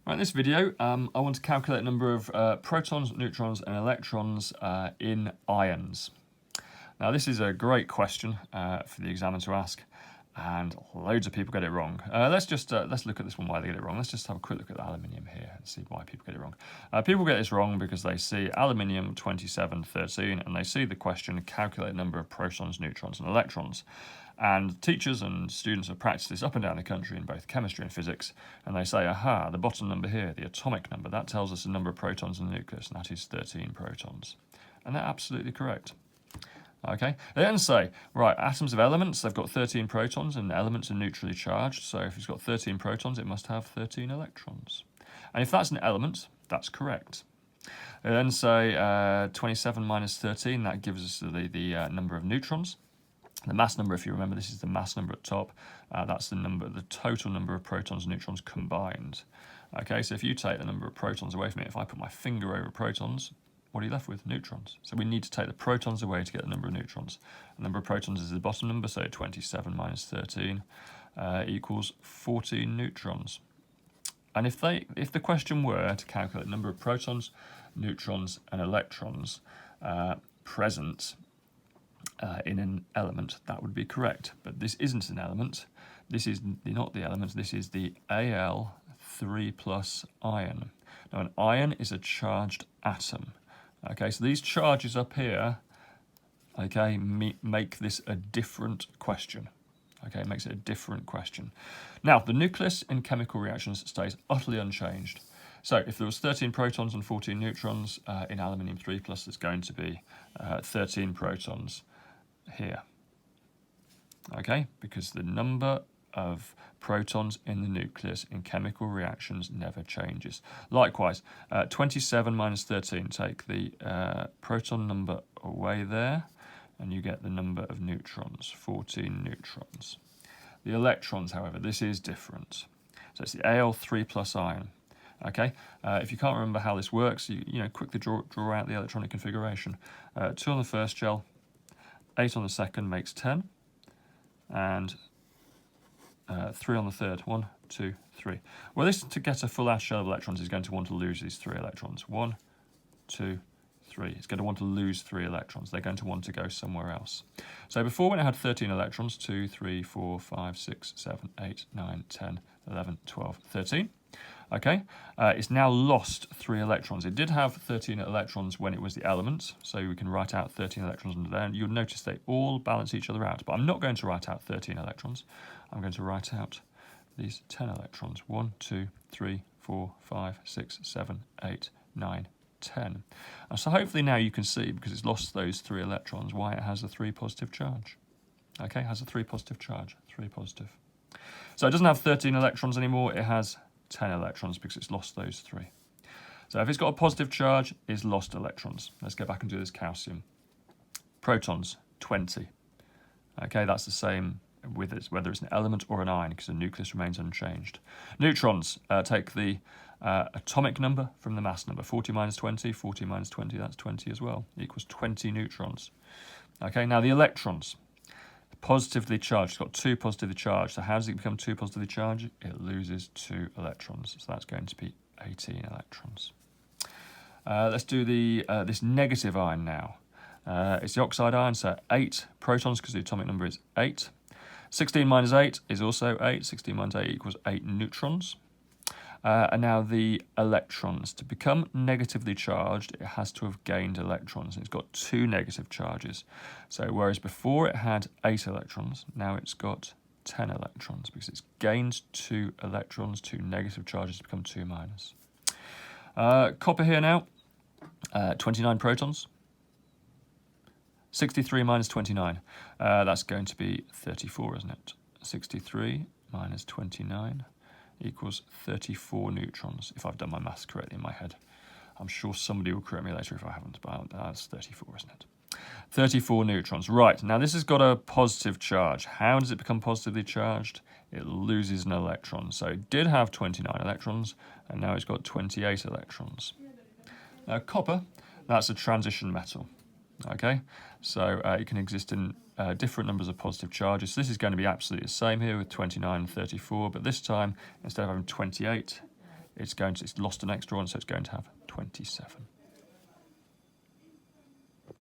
Right, in this video, I want to calculate the number of protons, neutrons and electrons in ions. Now this is a great question for the examiner to ask, and loads of people get it wrong. Let's look at this one, why they get it wrong. Let's just have a quick look at the aluminium here and see why people get it wrong. People get this wrong because they see aluminium 2713 and they see the question, calculate the number of protons, neutrons and electrons. And teachers and students have practiced this up and down the country in both chemistry and physics, and they say, aha, the bottom number here, the atomic number, that tells us the number of protons in the nucleus, and that is 13 protons. And they're absolutely correct. Okay, they then say, right, atoms of elements, they've got 13 protons, and elements are neutrally charged, so if it's got 13 protons, it must have 13 electrons. And if that's an element, that's correct. They then say 27 minus 13, that gives us the number of neutrons. The mass number, if you remember, this is the mass number at top. That's the total number of protons and neutrons combined. Okay, so if you take the number of protons away from it, if I put my finger over protons, what are you left with? Neutrons. So we need to take the protons away to get the number of neutrons. The number of protons is the bottom number, so 27 minus 13 equals 14 neutrons. And if the question were to calculate the number of protons, neutrons and electrons present in an element, that would be correct. But this isn't an element. This is not the element. This is the Al3+ ion. Now, an ion is a charged atom. Okay, so these charges up here, okay, make this a different question. Okay, it makes it a different question. Now, the nucleus in chemical reactions stays utterly unchanged. So if there was 13 protons and 14 neutrons in aluminium 3+, there's going to be 13 protons here. Okay, because the number of protons in the nucleus in chemical reactions never changes. Likewise, 27 minus 13, take the proton number away there, and you get the number of neutrons, 14 neutrons. The electrons, however, this is different. So it's the Al3+ ion. Okay, if you can't remember how this works, you quickly draw out the electronic configuration. 2 on the first shell, 8 on the second makes 10, and 3 on the third. 1, 2, 3. Well, this, to get a full ash shell of electrons, is going to want to lose these 3 electrons. 1, 2, 3. It's going to want to lose 3 electrons. They're going to want to go somewhere else. So before, when it had 13 electrons, 2, 3, 4, 5, 6, 7, 8, 9, 10, 11, 12, 13. Okay, it's now lost 3 electrons. It did have 13 electrons when it was the element, so we can write out 13 electrons under there, and you'll notice they all balance each other out. But I'm not going to write out 13 electrons. I'm going to write out these 10 electrons. 1, 2, 3, 4, 5, 6, 7, 8, 9, 10. And so hopefully now you can see, because it's lost those 3 electrons, why it has a 3 positive charge. Okay, it has a 3 positive charge, 3 positive. So it doesn't have 13 electrons anymore, it has 10 electrons because it's lost those 3. So if it's got a positive charge, it's lost electrons. Let's go back and do this calcium. Protons, 20. Okay, that's the same with it, whether it's an element or an ion, because the nucleus remains unchanged. Neutrons, take the atomic number from the mass number. 40 minus 20, 40 minus 20, that's 20 as well, equals 20 neutrons. Okay, now the electrons. Positively charged, it's got 2 positively charged. So how does it become 2 positively charged? It loses 2 electrons. So that's going to be 18 electrons. Let's do this negative ion now. It's the oxide ion, so 8 protons because the atomic number is 8. 16 minus 8 is also 8. 16 minus 8 equals 8 neutrons. And now the electrons. To become negatively charged, it has to have gained electrons. And it's got 2 negative charges. So whereas before it had 8 electrons, now it's got 10 electrons because it's gained 2 electrons, 2 negative charges to become 2 minus. Copper here now, 29 protons. 63 minus 29, that's going to be 34, isn't it? 63 minus 29 equals 34 neutrons, if I've done my maths correctly in my head. I'm sure somebody will correct me later if I haven't, but that's 34, isn't it? 34 neutrons. Right, now this has got a positive charge. How does it become positively charged? It loses an electron. So it did have 29 electrons, and now it's got 28 electrons. Now copper, that's a transition metal. Okay, so it can exist in different numbers of positive charges. So this is going to be absolutely the same here with 29 and 34, but this time, instead of having 28, it's lost an extra one, so it's going to have 27.